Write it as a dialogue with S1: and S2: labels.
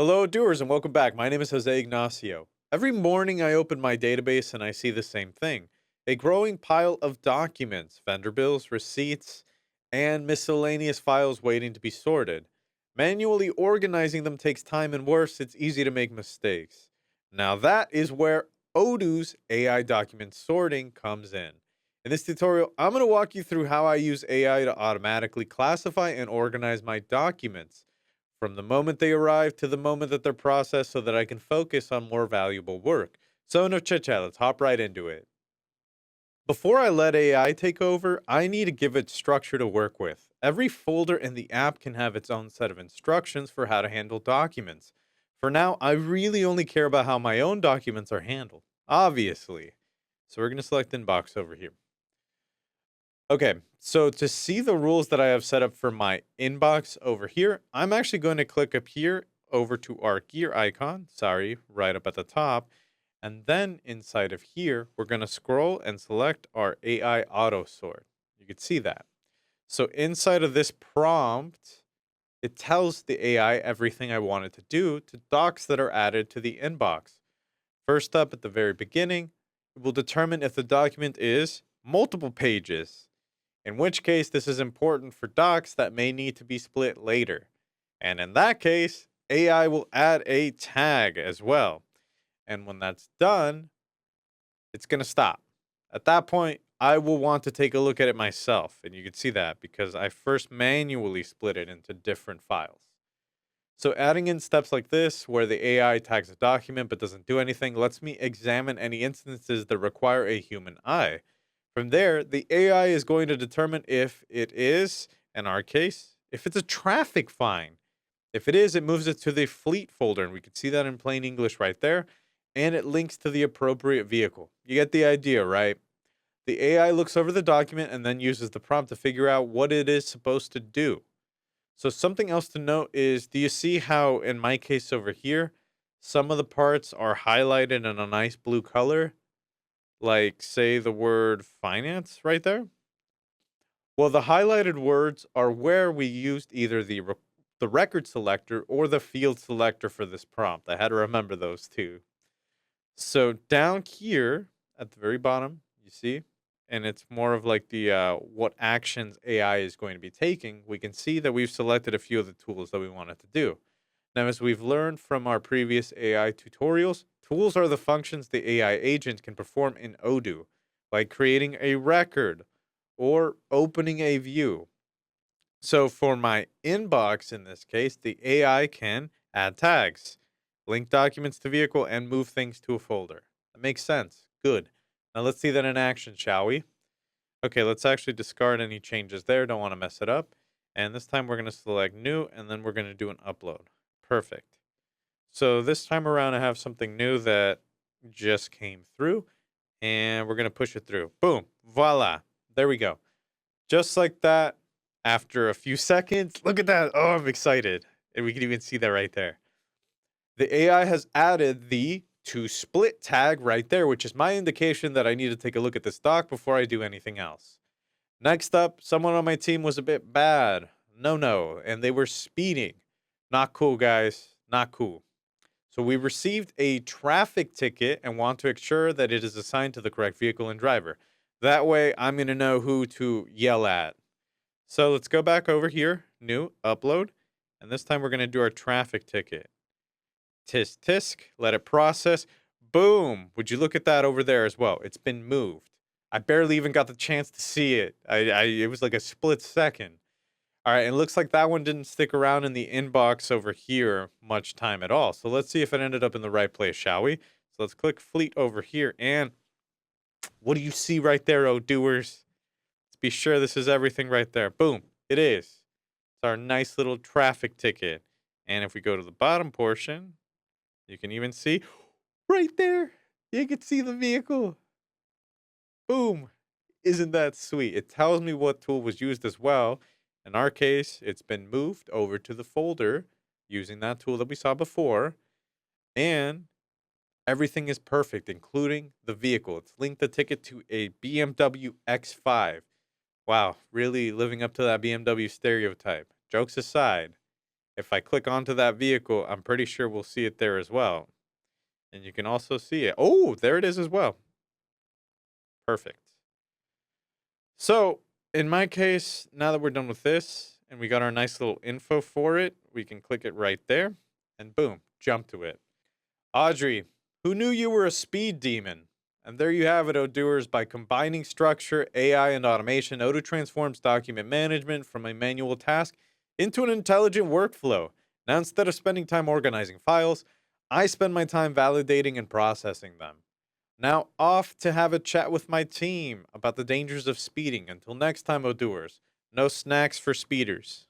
S1: Hello, doers, and welcome back. My name is Jose Ignacio. Every morning I open my database and I see the same thing, a growing pile of documents, vendor bills, receipts, and miscellaneous files waiting to be sorted. Manually organizing them takes time, and worse, it's easy to make mistakes. Now, that is where Odoo's AI document sorting comes in. In this tutorial, I'm going to walk you through how I use AI to automatically classify and organize my documents from the moment they arrive to the moment that they're processed so that I can focus on more valuable work. So, no chit chat, let's hop right into it. Before I let AI take over, I need to give it structure to work with. Every folder in the app can have its own set of instructions for how to handle documents. For now, I really only care about how my own documents are handled, obviously. So, we're going to select Inbox over here. Okay, so to see the rules that I have set up for my inbox over here, I'm actually going to click up here over to our gear icon, sorry, right up at the top. And then inside of here, we're going to scroll and select our AI auto sort. You can see that. So inside of this prompt, it tells the AI everything I want it to do to docs that are added to the inbox. First up at the very beginning, it will determine if the document is multiple pages, in which case this is important for docs that may need to be split later. And in that case, AI will add a tag as well. And when that's done, it's going to stop. At that point, I will want to take a look at it myself. And you can see that because I first manually split it into different files. So adding in steps like this, where the AI tags a document but doesn't do anything, lets me examine any instances that require a human eye. From there, the AI is going to determine if it is, in our case, if it's a traffic fine. If it is, it moves it to the fleet folder, and we can see that in plain English right there, and it links to the appropriate vehicle. You get the idea, right? The AI looks over the document and then uses the prompt to figure out what it is supposed to do. So something else to note is, do you see how in my case over here, some of the parts are highlighted in a nice blue color? Like say the word finance right there? Well, the highlighted words are where we used either the record selector or the field selector for this prompt. I had to remember those two. So down here at the very bottom, you see, and it's more of like the what actions AI is going to be taking. We can see that we've selected a few of the tools that we wanted to do. Now, as we've learned from our previous AI tutorials, tools are the functions the AI agent can perform in Odoo, like creating a record or opening a view. So for my inbox in this case, the AI can add tags, link documents to vehicle, and move things to a folder. That makes sense. Good. Now let's see that in action, shall we? Okay, let's actually discard any changes there. Don't want to mess it up. And this time we're going to select new, and then we're going to do an upload. Perfect. So this time around, I have something new that just came through, and we're going to push it through. Boom. Voila. There we go. Just like that, after a few seconds, look at that. Oh, I'm excited. And we can even see that right there. The AI has added the to split tag right there, which is my indication that I need to take a look at this doc before I do anything else. Next up, someone on my team was a bit bad. No, and they were speeding. Not cool, guys. Not cool. So we received a traffic ticket and want to ensure that it is assigned to the correct vehicle and driver. That way, I'm going to know who to yell at. So let's go back over here, new, upload, and this time we're going to do our traffic ticket. Tisk tisk, let it process. Boom! Would you look at that over there as well? It's been moved. I barely even got the chance to see it. It was like a split second. All right, it looks like that one didn't stick around in the inbox over here much time at all. So let's see if it ended up in the right place, shall we? So let's click fleet over here, and what do you see right there, oh doers? Let's be sure this is everything right there. Boom, it is. It's our nice little traffic ticket. And if we go to the bottom portion, you can even see right there. You can see the vehicle. Boom. Isn't that sweet? It tells me what tool was used as well. In our case, it's been moved over to the folder using that tool that we saw before. And everything is perfect, including the vehicle. It's linked the ticket to a BMW X5. Wow, really living up to that BMW stereotype. Jokes aside, If I click onto that vehicle, I'm pretty sure we'll see it there as well. And you can also see it. Oh, there it is as well. Perfect. So, in my case, now that we're done with this and we got our nice little info for it, we can click it right there and boom, jump to it. Audrey, who knew you were a speed demon? And there you have it, Odooers. By combining structure, AI, and automation, Odoo transforms document management from a manual task into an intelligent workflow. Now, instead of spending time organizing files, I spend my time validating and processing them. Now, off to have a chat with my team about the dangers of speeding. Until next time, Odooers, no snacks for speeders.